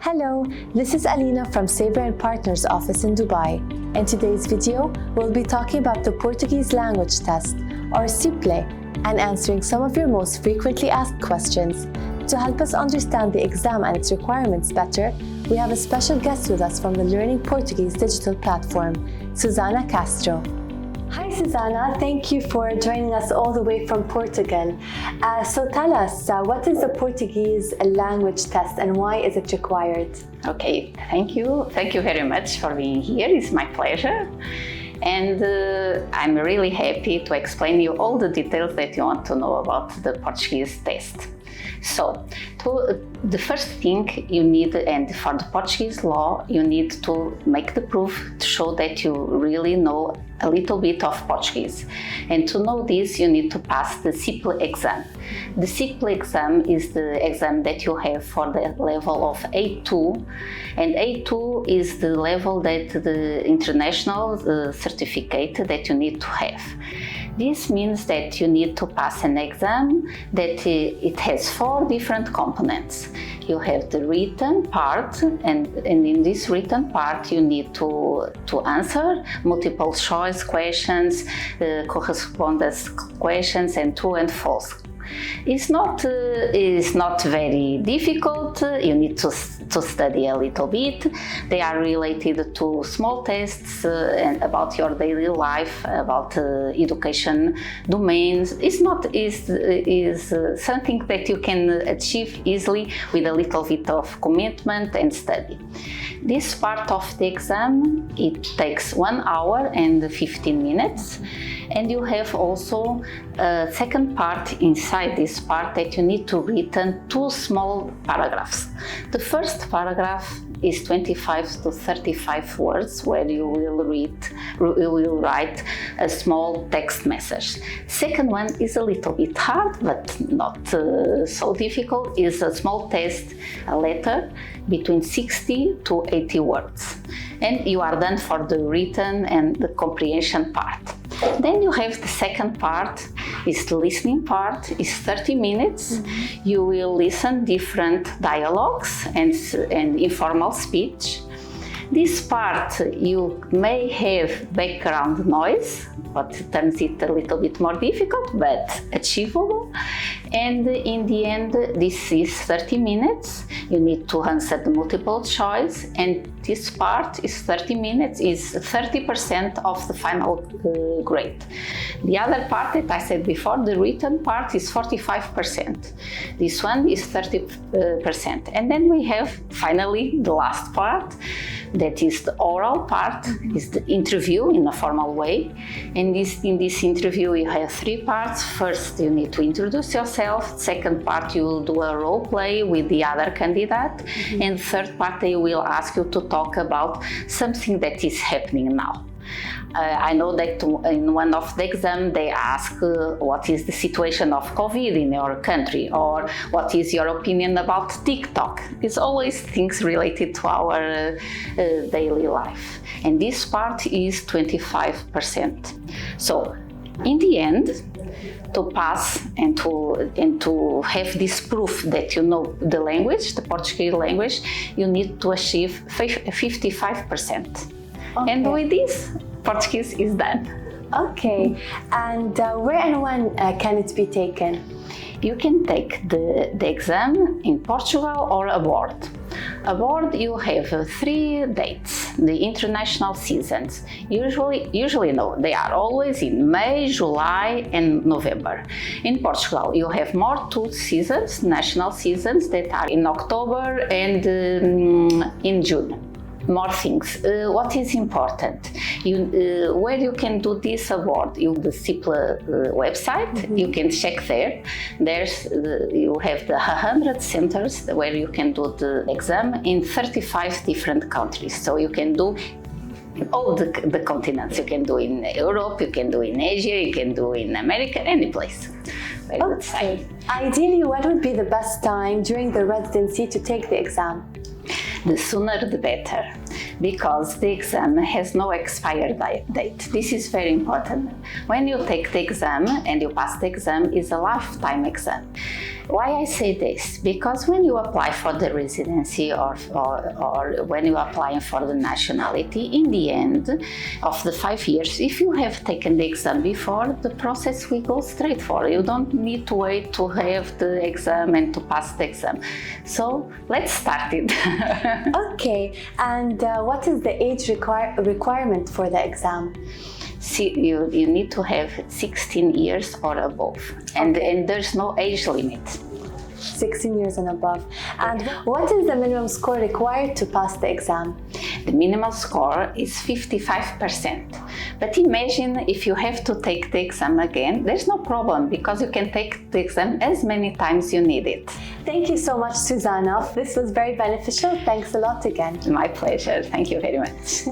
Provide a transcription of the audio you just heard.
Hello, this is Alina from Sabre & Partners office in Dubai. In today's video, we'll be talking about the Portuguese language test, or SIPLE, and answering some of your most frequently asked questions. To help us understand the exam and its requirements better, we have a special guest with us from the Learning Portuguese Digital Platform, Susana Castro. Hi Susana, thank you for joining us all the way from Portugal. So tell us, what is the Portuguese language test and why is it required? Okay, thank you. Thank you very much for being here. It's my pleasure. And I'm really happy to explain you all the details that you want to know about the Portuguese test. So, the first thing you need, and for the Portuguese law, you need to make the proof to show that you really know a little bit of Portuguese. And to know this, you need to pass the SIPLE exam. The SIPLE exam is the exam that you have for the level of A2, and A2 is the level that the international certificate that you need to have. This means that you need to pass an exam that it has 4 different components. You have the written part, and in this written part you need to answer multiple choice questions, correspondence questions, and true and false. It's not very difficult. You need to study a little bit. They are related to small tests and about your daily life, about education domains. It's something that you can achieve easily with a little bit of commitment and study. This part of the exam, it takes 1 hour and 15 minutes. And you have also a second part inside this part that you need to write 2 small paragraphs. The first paragraph is 25 to 35 words where you will write a small text message. Second one is a little bit hard, but not so difficult. It's a small test, a letter between 60 to 80 words. And you are done for the written and the comprehension part. Then you have the second part, is the listening part, is 30 minutes. Mm-hmm. You will listen different dialogues and informal speech. This part you may have background noise, what turns it a little bit more difficult, but achievable. And in the end, this is 30 minutes. You need to answer the multiple choice, and this part is 30 minutes, is 30% of the final grade. The other part that I said before, the written part, is 45%. This one is 30%. And then we have finally the last part, that is the oral part, is the interview in a formal way. And in this interview you have 3 parts. First, you need to introduce yourself. Second part, you will do a role play with the other candidate. Mm-hmm. And third part, they will ask you to talk about something that is happening now. I know that in one of the exams they ask what is the situation of COVID in your country, or what is your opinion about TikTok. It's always things related to our daily life. And this part is 25%. So in the end, to pass and to have this proof that you know the language, the Portuguese language, you need to achieve 55%. Okay. And with this, Portuguese is done. Okay, and where and when can it be taken? You can take the exam in Portugal or abroad. Abroad you have 3 dates, the international seasons. Usually no, they are always in May, July and November. In Portugal you have more 2 seasons, national seasons, that are in October and in June. More things. What is important? Where you can do this award? The SIPLE website. Mm-hmm. You can check there. You have the 100 centers where you can do the exam in 35 different countries. So you can do all the continents. You can do in Europe, you can do in Asia, you can do in America, any place. Okay. Ideally, what would be the best time during the residency to take the exam? The sooner the better. because the exam has no expired date. This is very important. When you take the exam and you pass the exam, it's a lifetime exam. Why I say this? Because when you apply for the residency or when you are applying for the nationality, in the end of the 5 years, if you have taken the exam before, the process will go straight forward. You don't need to wait to have the exam and to pass the exam. So let's start it. Okay, and what is the age requirement for the exam? See, you need to have 16 years or above, and there's no age limit. 16 years and above. And what is the minimum score required to pass the exam? The minimum score is 55%. But imagine if you have to take the exam again, there's no problem because you can take the exam as many times you need it. Thank you so much, Susana. This was very beneficial. Thanks a lot again. My pleasure. Thank you very much.